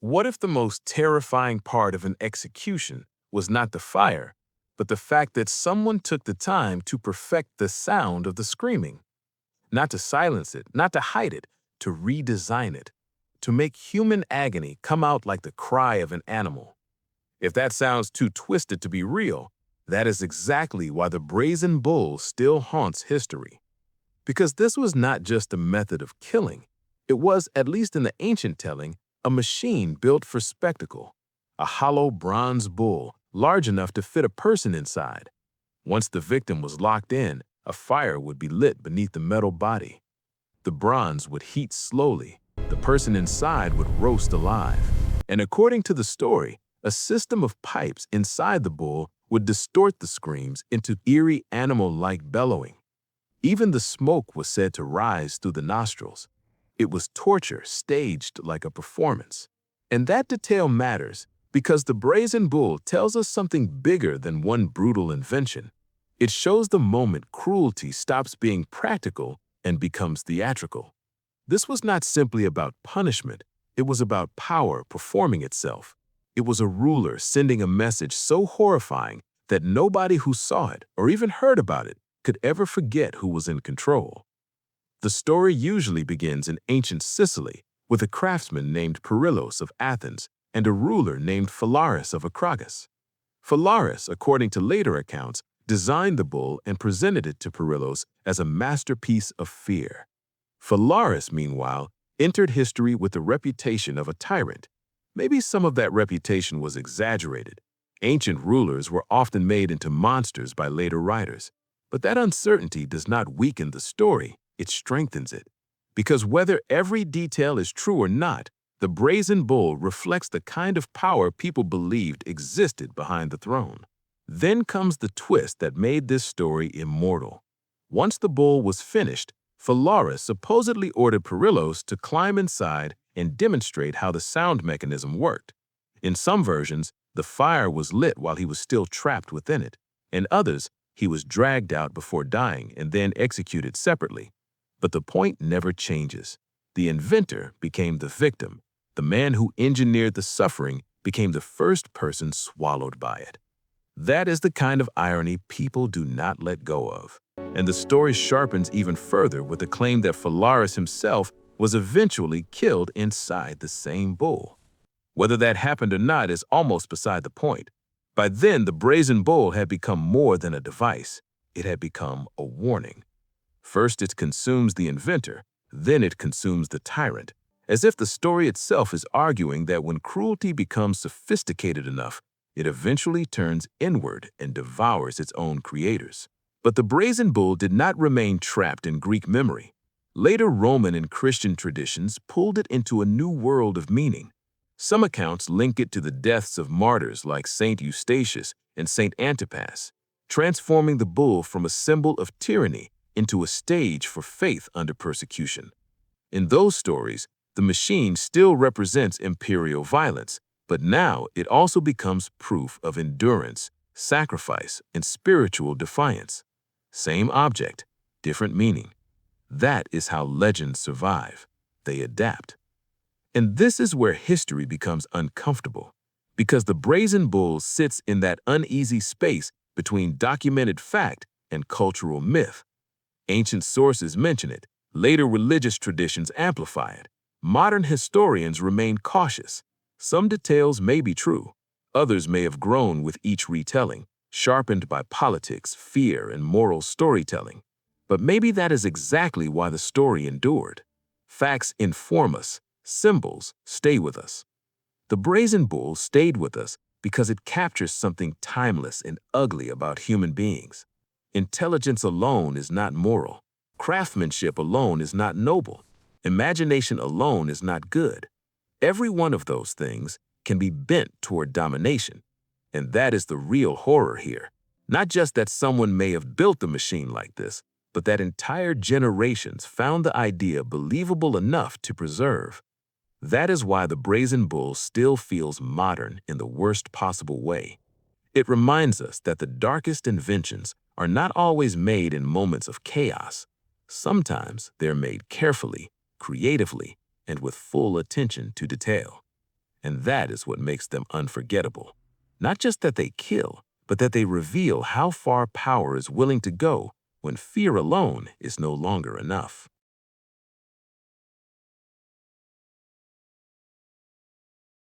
What if the most terrifying part of an execution was not the fire, but the fact that someone took the time to perfect the sound of the screaming? Not to silence it, not to hide it, to redesign it, to make human agony come out like the cry of an animal. If that sounds too twisted to be real, that is exactly why the Brazen Bull still haunts history. Because this was not just a method of killing, it was, at least in the ancient telling, a machine built for spectacle, a hollow bronze bull large enough to fit a person inside. Once the victim was locked in, a fire would be lit beneath the metal body. The bronze would heat slowly, the person inside would roast alive. And according to the story, a system of pipes inside the bull would distort the screams into eerie animal-like bellowing. Even the smoke was said to rise through the nostrils. It was torture staged like a performance. And that detail matters because the Brazen Bull tells us something bigger than one brutal invention. It shows the moment cruelty stops being practical and becomes theatrical. This was not simply about punishment, it was about power performing itself. It was a ruler sending a message so horrifying that nobody who saw it or even heard about it could ever forget who was in control. The story usually begins in ancient Sicily with a craftsman named Perillos of Athens and a ruler named Phalaris of Acragas. Phalaris, according to later accounts, designed the bull and presented it to Perillos as a masterpiece of fear. Phalaris, meanwhile, entered history with the reputation of a tyrant. Maybe some of that reputation was exaggerated. Ancient rulers were often made into monsters by later writers. But that uncertainty does not weaken the story, it strengthens it. Because whether every detail is true or not, the Brazen Bull reflects the kind of power people believed existed behind the throne. Then comes the twist that made this story immortal. Once the bull was finished, Phalaris supposedly ordered Perillos to climb inside and demonstrate how the sound mechanism worked. In some versions, the fire was lit while he was still trapped within it. In others, he was dragged out before dying and then executed separately. But the point never changes. The inventor became the victim. The man who engineered the suffering became the first person swallowed by it. That is the kind of irony people do not let go of. And the story sharpens even further with the claim that Phalaris himself was eventually killed inside the same bull. Whether that happened or not is almost beside the point. By then, the Brazen Bull had become more than a device. It had become a warning. First, it consumes the inventor, then it consumes the tyrant, as if the story itself is arguing that when cruelty becomes sophisticated enough, it eventually turns inward and devours its own creators. But the Brazen Bull did not remain trapped in Greek memory. Later Roman and Christian traditions pulled it into a new world of meaning. Some accounts link it to the deaths of martyrs like Saint Eustachius and Saint Antipas, transforming the bull from a symbol of tyranny into a stage for faith under persecution. In those stories, the machine still represents imperial violence, but now it also becomes proof of endurance, sacrifice, and spiritual defiance. Same object, different meaning. That is how legends survive. They adapt. And this is where history becomes uncomfortable, because the Brazen Bull sits in that uneasy space between documented fact and cultural myth. Ancient sources mention it, later religious traditions amplify it. Modern historians remain cautious. Some details may be true, others may have grown with each retelling, sharpened by politics, fear, and moral storytelling. But maybe that is exactly why the story endured. Facts inform us, symbols stay with us. The Brazen Bull stayed with us because it captures something timeless and ugly about human beings. Intelligence alone is not moral. Craftsmanship alone is not noble. Imagination alone is not good. Every one of those things can be bent toward domination. And that is the real horror here. Not just that someone may have built a machine like this, but that entire generations found the idea believable enough to preserve. That is why the Brazen Bull still feels modern in the worst possible way. It reminds us that the darkest inventions are not always made in moments of chaos. Sometimes they're made carefully, creatively, and with full attention to detail. And that is what makes them unforgettable. Not just that they kill, but that they reveal how far power is willing to go when fear alone is no longer enough.